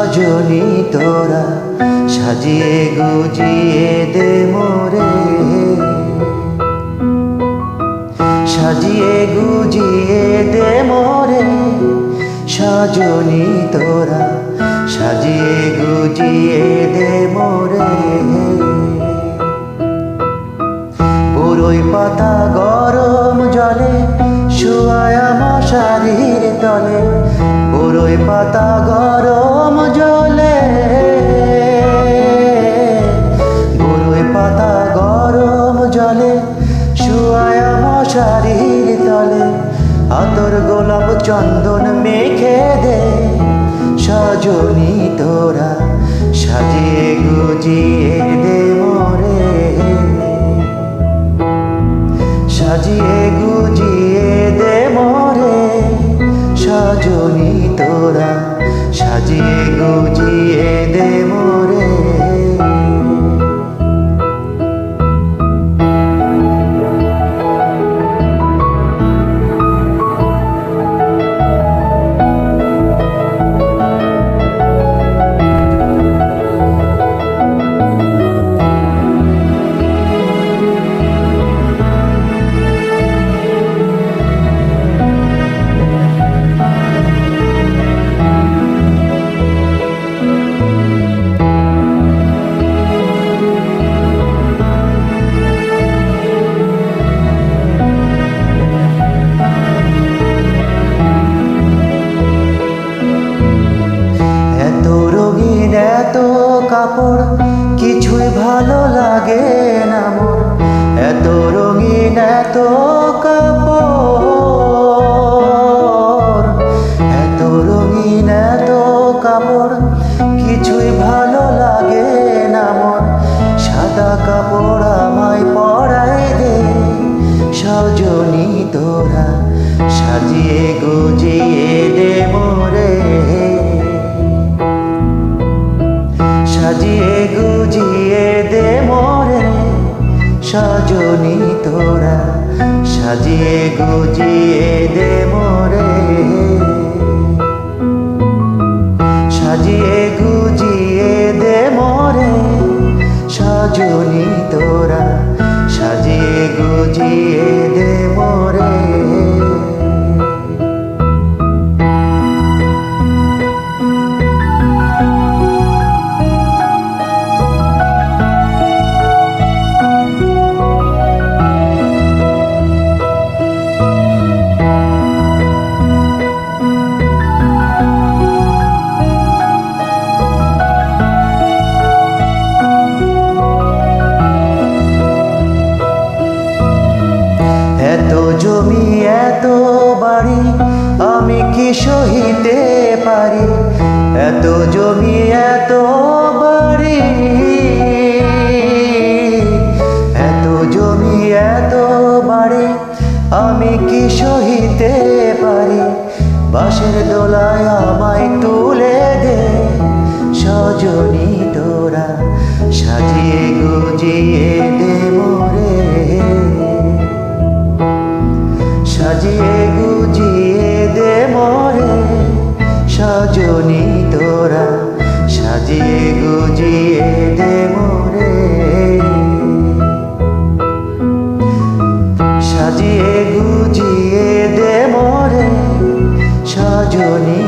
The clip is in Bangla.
সজনী তোরা সাজিয়ে গুজিয়ে দে মোরে, সাজিয়ে গুজিয়ে দে মোরে, সজনী তোরা সাজিয়ে গুজিয়ে দে মোরে। বরই পাতা গরম জলে শুয়ায়া মশারির তলে, বরই পাতা গরম জলে, বরই পাতা গরম জলে শুয়ায়া মশারির তলে, আতর গোলাপ চন্দন মেখে দে, সজনী তোরা সাজিয়ে গুজিয়ে দে মোরে, সাজিয়ে গুজিয়ে দে মোরে, সজনী তোরা সাজিয়ে গুজিয়ে দে মোরে। এত কাপড় কিছুই ভালো লাগে না মোর, এত রঙিন এত কাপড়, এত রঙিন এত কাপড় কিছুই ভালো লাগে না মোর, সাদা কাপড় আমায় পরাই দে, সজনী তোরা সাজিয়ে গুজিয়ে দে মোরে, সাজিয়ে গুজিয়ে দে মোরে, সজনী তোরা সাজিয়ে গুজিয়ে দে মোরে, সাজিয়ে গুজিয়ে দে মোরে, সজনী তোরা সাজিয়ে গুজিয়ে দে মোরে। এত জমি এত বাড়ি আমি কি সহিতে পারি, এত জমি এত বাড়ি, এত জমি এত বাড়ি আমি কি সহিতে পারি, বাঁশের দোলায় আমায় তুলে দে, সজনী তোরা সাজিয়ে গুজিয়ে দে মোরে, সাজিয়ে গুজিয়ে দে মোরে, সজনী তোরা সাজিয়ে গুজিয়ে দে মোরে, সাজিয়ে গুজিয়ে দে মোরে, সজনী